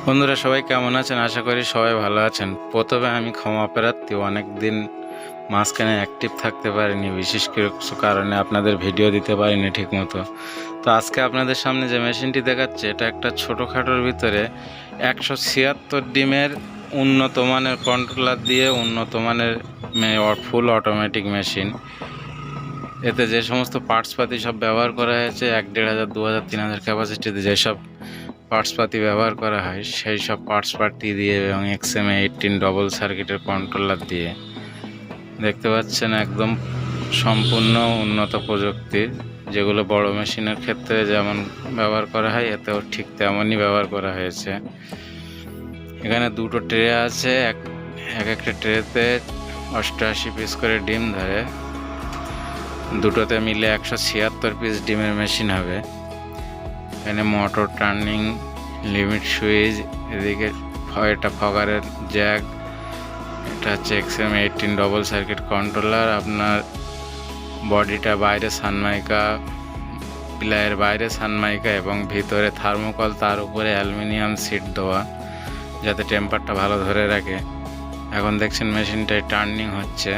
বন্ধুরা সবাই কেমন আছেন? আশা করি সবাই ভালো আছেন। প্রথমে আমি ক্ষমা প্রার্থী, অনেক দিন মাঝখানে অ্যাক্টিভ থাকতে পারিনি, বিশেষ কিছু কারণে আপনাদের ভিডিও দিতে পারিনি ঠিকমতো। তো আজকে আপনাদের সামনে যে মেশিনটি দেখাচ্ছে, এটা একটা ছোটোখাটোর ভিতরে 176 ডিমের উন্নত মানের কন্ট্রোলার দিয়ে উন্নত মানের ফুল অটোমেটিক মেশিন। এতে যে সমস্ত পার্টসপাতি সব ব্যবহার করা হয়েছে, 1,500, 2,000, 3,000 ক্যাপাসিটিতে যেসব পার্টসপাতি ব্যবহার করা হয়, সেই সব পার্টসপাতি দিয়ে এবং XMA 18 ডবল সার্কিটের কন্ট্রোলার দিয়ে দেখতে পাচ্ছেন একদম সম্পূর্ণ উন্নত প্রযুক্তি, যেগুলো বড় মেশিনের ক্ষেত্রে যেমন ব্যবহার করা হয় এতেও ঠিক তেমনই ব্যবহার করা হয়েছে। এখানে দুটো ট্রে আছে, এক একটা ট্রেতে 88 পিস করে ডিম ধরে, দুটোতে মিলে 176 পিস ডিমের মেশিন হবে। এখানে মোটর, টার্নিং, লিমিট সুইচ, এদিকে এটা ফগারের জ্যাক, এটা হচ্ছে XMA 18 ডবল সার্কিট কন্ট্রোলার। আপনার বডিটা বাইরে সানমাইকা, প্লায়ের বাইরে সানমাইকা এবং ভিতরে থার্মোকল, তার উপরে অ্যালুমিনিয়াম সিট দেওয়া যাতে টেম্পারটা ভালো ধরে রাখে। এখন দেখছেন মেশিনটায় টার্নিং হচ্ছে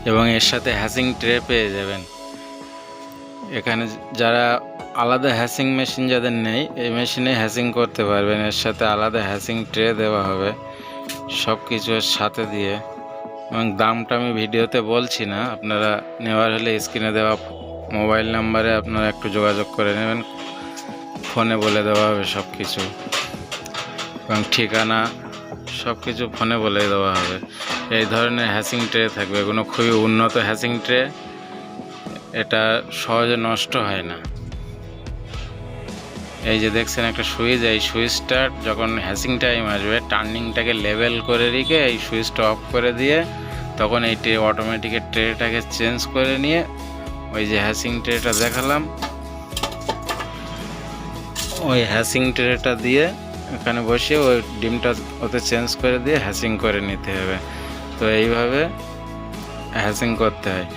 এবং এর সাথে হ্যাসিং ট্রে পেয়ে যাবেন। এখানে যারা আলাদা হ্যাসিং মেশিন যাদের নেই, এই মেশিনে হ্যাসিং করতে পারবেন। এর সাথে আলাদা হ্যাসিং ট্রে দেওয়া হবে, সব কিছু এর সাথে দিয়ে। এবং দামটা আমি ভিডিওতে বলছি না, আপনারা নেওয়ার হলে স্ক্রিনে দেওয়া মোবাইল নাম্বারে আপনারা একটু যোগাযোগ করে নেবেন, ফোনে বলে দেওয়া হবে সব কিছু, এবং ঠিকানা সব কিছু ফোনে বলে দেওয়া হবে। এই ধরনের হ্যাসিং ট্রে থাকবে, এগুলো খুবই উন্নত হ্যাসিং ট্রে, এটা সহজে নষ্ট হয় না। এই যে দেখছেন একটা সুইচ, এই সুইচটা যখন হ্যাসিং টাইম আসবে, টার্নিংটাকে লেভেল করে রেখে এই সুইচটা অফ করে দিয়ে তখন এই ট্রে অটোমেটিকের ট্রেটাকে চেঞ্জ করে নিয়ে ওই যে হ্যাসিং ট্রেটা দেখালাম, ওই হ্যাসিং ট্রেটা দিয়ে এখানে বসিয়ে ওই ডিমটা ওতে চেঞ্জ করে দিয়ে হ্যাসিং করে নিতে হবে। তো এইভাবে হ্যাসিং করতে হয়।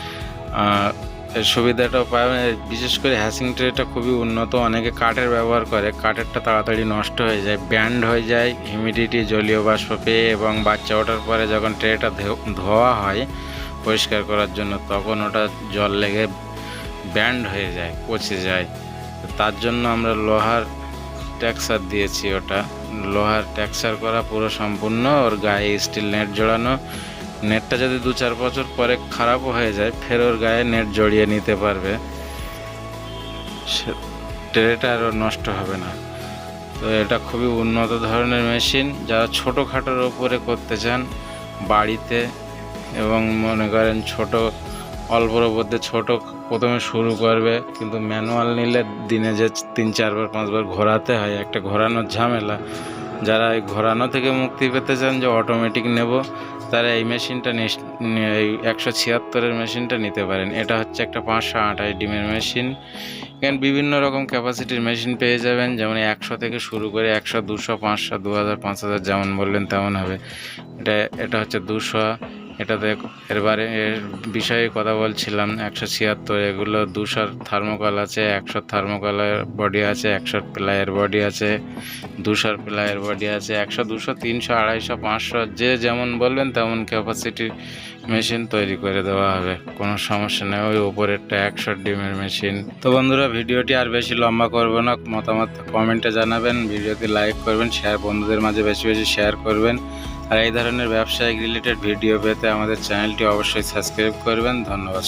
এর সুবিধাটাও পাবেন, বিশেষ করে হ্যাসিং ট্রেটা খুবই উন্নত। অনেকে কাঠের ব্যবহার করে, কাঠেরটা তাড়াতাড়ি নষ্ট হয়ে যায়, ব্যান্ড হয়ে যায় হিউমিডিটি, জলীয় বাষ্প পেয়ে, এবং বাচ্চা ওঠার পরে যখন ট্রেটা ধোয়া হয় পরিষ্কার করার জন্য, তখন ওটা জল লেগে ব্যান্ড হয়ে যায়, পচে যায়। তার জন্য আমরা লোহার টেক্সচার দিয়েছি, ওটা লোহার টেক্সচার করা পুরো সম্পূর্ণ, ওর গায়ে স্টিল নেট জড়ানো। নেটটা যদি 2-4 বছর পরে খারাপও হয়ে যায়, ফের ওর গায়ে নেট জড়িয়ে নিতে পারবে, ট্রেটা আরও নষ্ট হবে না। তো এটা খুবই উন্নত ধরনের মেশিন, যারা ছোটোখাটোর ওপরে করতে চান বাড়িতে, এবং মনে করেন ছোট অল্পর মধ্যে ছোট প্রথমে শুরু করবে, কিন্তু ম্যানুয়াল নিলে দিনে যে 3-4 বার 5 বার ঘোরাতে হয়, একটা ঘোরানোর ঝামেলা। যারা এই ঘোরানো থেকে মুক্তি পেতে চান, যে অটোমেটিক নেব, তারা এই মেশিনটা এই 176-এর মেশিনটা নিতে পারেন। এটা হচ্ছে একটা 528 ডিমের মেশিন। এখানে বিভিন্ন রকম ক্যাপাসিটির মেশিন পেয়ে যাবেন, যেমন 100 থেকে শুরু করে 100, 200, 500, 2000, 5000 যেমন বললেন তেমন হবে। এটা হচ্ছে 200। এটাতে এর বিষয়ে কথা বলছিলাম, 176, এগুলো 200 থার্মোকল আছে, 100 থার্মোকলের বডি আছে, 100 প্লাইয়ের বডি আছে, 200 প্লাইয়ের বডি আছে, 100, 200, 300, 250, 500 যে যেমন বলবেন তেমন ক্যাপাসিটির মেশিন তৈরি করে দেওয়া হবে, কোনো সমস্যা নেই। ওই উপরেরটা 100 ডিমের মেশিন। তো বন্ধুরা, ভিডিওটি আর বেশি লম্বা করব না, মতামত কমেন্টে জানাবেন, ভিডিওতে লাইক করবেন, বন্ধুদের মাঝে বেশি বেশি শেয়ার করবেন। আর এই ধরনের ব্যবসায়িক রিলেটেড ভিডিও পেতে আমাদের চ্যানেলটি অবশ্যই সাবস্ক্রাইব করবেন। ধন্যবাদ।